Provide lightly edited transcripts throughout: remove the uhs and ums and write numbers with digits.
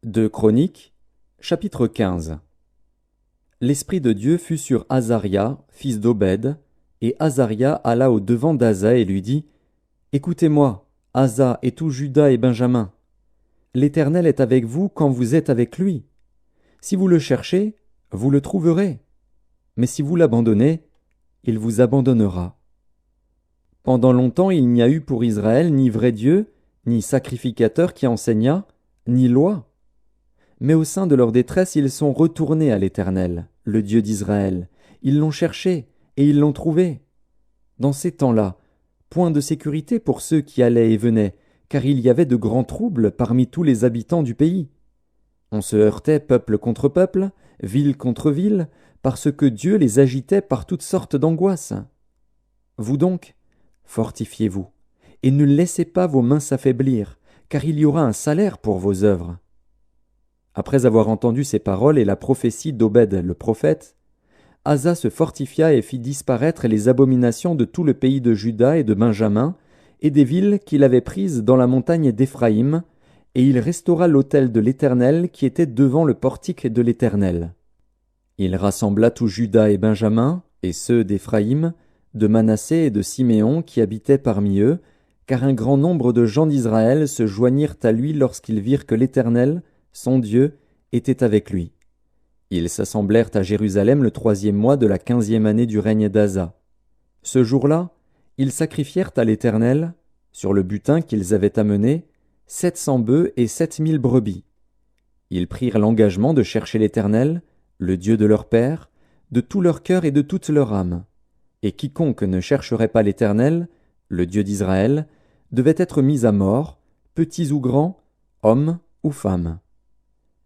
Deux Chroniques, chapitre 15. L'Esprit de Dieu fut sur Azaria, fils d'Obed, et Azaria alla au-devant d'Asa et lui dit : Écoutez-moi, Asa et tout Juda et Benjamin. L'Éternel est avec vous quand vous êtes avec lui. Si vous le cherchez, vous le trouverez. Mais si vous l'abandonnez, il vous abandonnera. Pendant longtemps il n'y a eu pour Israël ni vrai Dieu, ni sacrificateur qui enseignât, ni loi. Mais au sein de leur détresse, ils sont retournés à l'Éternel, le Dieu d'Israël. Ils l'ont cherché, et ils l'ont trouvé. Dans ces temps-là, point de sécurité pour ceux qui allaient et venaient, car il y avait de grands troubles parmi tous les habitants du pays. On se heurtait peuple contre peuple, ville contre ville, parce que Dieu les agitait par toutes sortes d'angoisses. Vous donc, fortifiez-vous, et ne laissez pas vos mains s'affaiblir, car il y aura un salaire pour vos œuvres. Après avoir entendu ces paroles et la prophétie d'Obed le prophète, Asa se fortifia et fit disparaître les abominations de tout le pays de Juda et de Benjamin, et des villes qu'il avait prises dans la montagne d'Éphraïm, et il restaura l'autel de l'Éternel qui était devant le portique de l'Éternel. Il rassembla tout Juda et Benjamin, et ceux d'Éphraïm, de Manassé et de Siméon qui habitaient parmi eux, car un grand nombre de gens d'Israël se joignirent à lui lorsqu'ils virent que l'Éternel, son Dieu, était avec lui. Ils s'assemblèrent à Jérusalem le 3e mois de la 15e année du règne d'Asa. Ce jour-là, ils sacrifièrent à l'Éternel, sur le butin qu'ils avaient amené, 700 bœufs et 7000 brebis. Ils prirent l'engagement de chercher l'Éternel, le Dieu de leur père, de tout leur cœur et de toute leur âme. Et quiconque ne chercherait pas l'Éternel, le Dieu d'Israël, devait être mis à mort, petits ou grands, hommes ou femmes.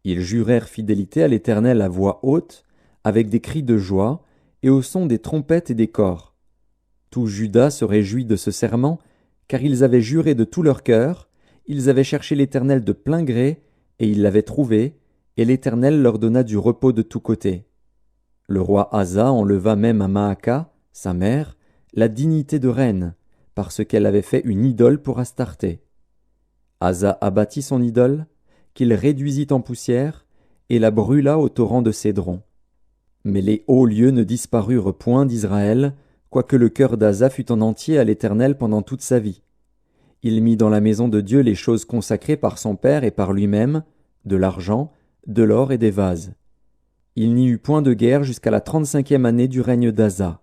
Ils jurèrent fidélité à l'Éternel à voix haute, avec des cris de joie, et au son des trompettes et des cors. Tout Juda se réjouit de ce serment, car ils avaient juré de tout leur cœur, ils avaient cherché l'Éternel de plein gré, et ils l'avaient trouvé, et l'Éternel leur donna du repos de tous côtés. Le roi Asa enleva même à Maaka, sa mère, la dignité de reine, parce qu'elle avait fait une idole pour Astarté. Asa abattit son idole, qu'il réduisit en poussière, et la brûla au torrent de Cédron. Mais les hauts lieux ne disparurent point d'Israël, quoique le cœur d'Asa fût en entier à l'Éternel pendant toute sa vie. Il mit dans la maison de Dieu les choses consacrées par son père et par lui-même, de l'argent, de l'or et des vases. Il n'y eut point de guerre jusqu'à la 35e année du règne d'Asa.